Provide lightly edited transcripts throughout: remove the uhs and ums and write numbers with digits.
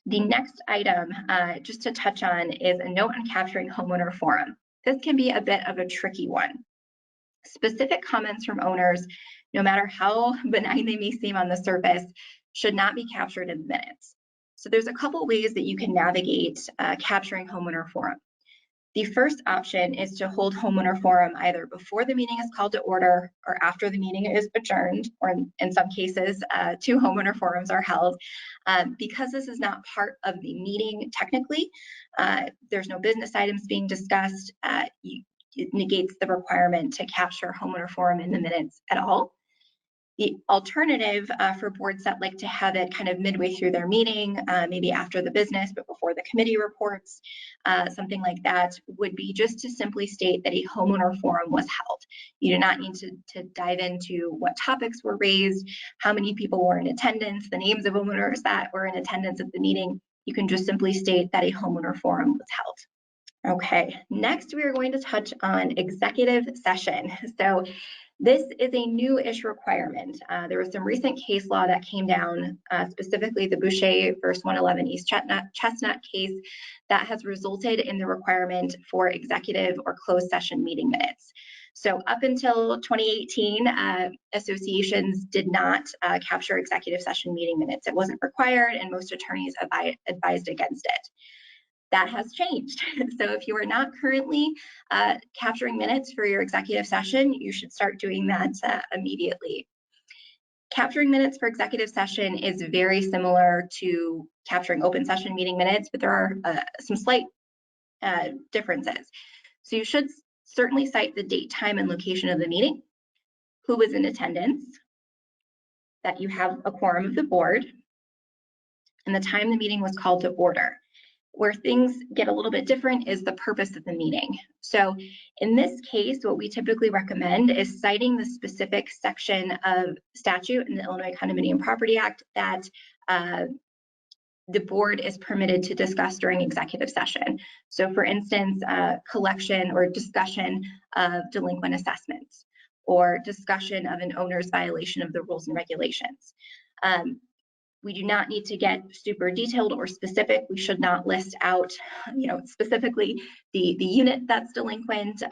The next item, just to touch on, is a note on capturing homeowner forum. This can be a bit of a tricky one. Specific comments from owners, no matter how benign they may seem on the surface, should not be captured in the minutes. So there's a couple ways that you can navigate capturing homeowner forum. The first option is to hold homeowner forum either before the meeting is called to order or after the meeting is adjourned, or in some cases, 2 homeowner forums are held. Because this is not part of the meeting technically, there's no business items being discussed, it negates the requirement to capture homeowner forum in the minutes at all. The alternative for boards that like to have it kind of midway through their meeting, maybe after the business, but before the committee reports, something like that, would be just to simply state that a homeowner forum was held. You do not need to dive into what topics were raised, how many people were in attendance, the names of homeowners that were in attendance at the meeting. You can just simply state that a homeowner forum was held. Okay, next we are going to touch on executive session. So this is a new-ish requirement. There was some recent case law that came down, specifically the Boucher versus 111 East Chestnut case, that has resulted in the requirement for executive or closed session meeting minutes. So up until 2018, associations did not capture executive session meeting minutes. It wasn't required, and most attorneys advised against it. That has changed. So if you are not currently capturing minutes for your executive session, you should start doing that immediately. Capturing minutes for executive session is very similar to capturing open session meeting minutes, but there are some slight differences. So you should certainly cite the date, time, and location of the meeting, who was in attendance, that you have a quorum of the board, and the time the meeting was called to order. Where things get a little bit different is the purpose of the meeting. So in this case, what we typically recommend is citing the specific section of statute in the Illinois Condominium Property Act that the board is permitted to discuss during executive session. So for instance, collection or discussion of delinquent assessments, or discussion of an owner's violation of the rules and regulations. We do not need to get super detailed or specific. We should not list out, specifically the unit that's delinquent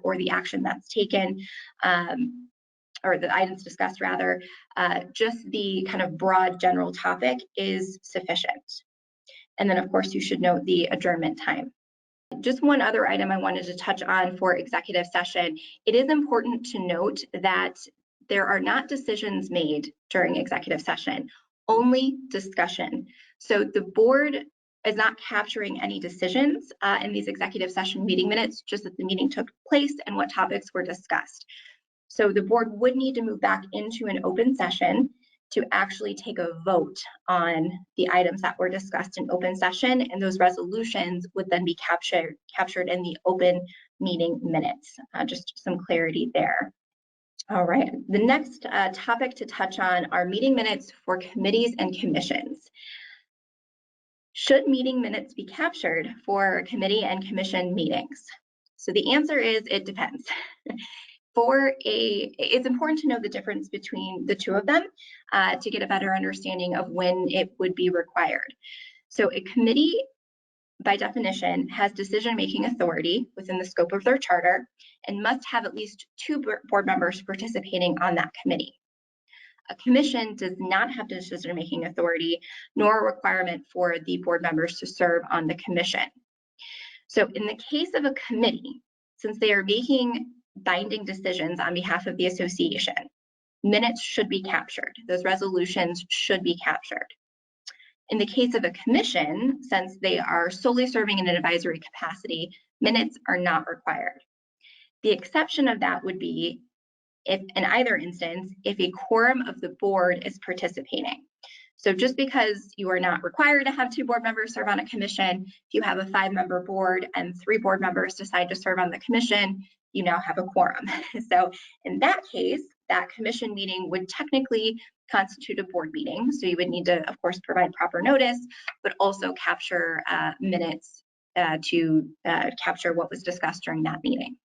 or the action that's taken, or the items discussed rather. Just the kind of broad general topic is sufficient. And then of course you should note the adjournment time. Just one other item I wanted to touch on for executive session. It is important to note that there are not decisions made during executive session, only discussion. So the board is not capturing any decisions in these executive session meeting minutes, just that the meeting took place and what topics were discussed. So the board would need to move back into an open session to actually take a vote on the items that were discussed in open session, and those resolutions would then be captured in the open meeting minutes. Just some clarity there. All right, the next topic to touch on are meeting minutes for committees and commissions. Should meeting minutes be captured for committee and commission meetings? So the answer is it depends. It's important to know the difference between the two of them to get a better understanding of when it would be required. So a committee, by definition, has decision-making authority within the scope of their charter and must have at least 2 board members participating on that committee. A commission does not have decision-making authority, nor a requirement for the board members to serve on the commission. So in the case of a committee, since they are making binding decisions on behalf of the association, minutes should be captured. Those resolutions should be captured. In the case of a commission, since they are solely serving in an advisory capacity, minutes are not required. The exception of that would be if, in either instance, if a quorum of the board is participating. So just because you are not required to have 2 board members serve on a commission, if you have a 5-member board and 3 board members decide to serve on the commission, you now have a quorum. So in that case, that commission meeting would technically constitute a board meeting. So you would need to, of course, provide proper notice, but also capture minutes to capture what was discussed during that meeting.